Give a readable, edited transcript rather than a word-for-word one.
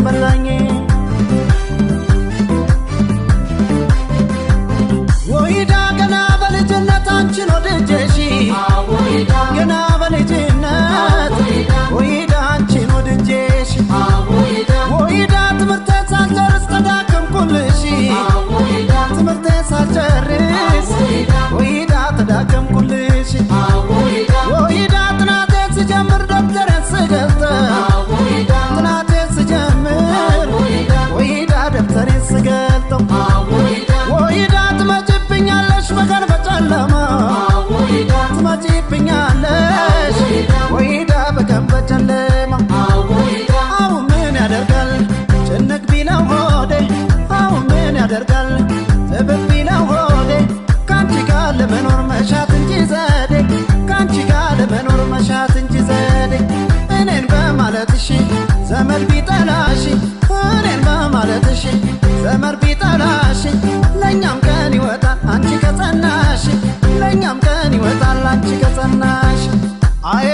በላኝ ወይዳ ገና በልጅነት አንቺን ወድጄሽ ገና በልጅነት ወይዳ አንቺን ወድጄሽ ወይዳ ትምህርቴ ሳልጨርስ ተዳከምኩልሽ ትምህርቴ ሳልጨርስ ወይዳ ተዳከምኩልሽ ወይዳ ጥናቴ ስጀምር ደብተሬን ስገልጠው ጥናቴ ስጀምር ወይዳ ደብተሬን ስገልጠው ወይዳ ትመጪብኛለሽ በቀን በጨለማ ትመጪብኛለሽ ወይዳ በቀን በጨለማ አሁን ምን ያደርጋል ጭንቅ ቢለው ሆዴ አሁን ምን ያደርጋል ጥብብ ቢለው ሆዴ ካንቺ ጋር ለመኖር መሻት እንጂ ዘዴ ካንቺ ጋር ለመኖር መሻት እንጂ ዘዴ እኔን በማለትሽ ዘመድ ቢጠላሽ እኔን በማለትሽ ዘመድ ቢጠላሽ ለኛም ቀን ይወጣል አንቺ ከጸናሽ ለኛም ቀን ይወጣል አንቺ ከጸናሽ አየ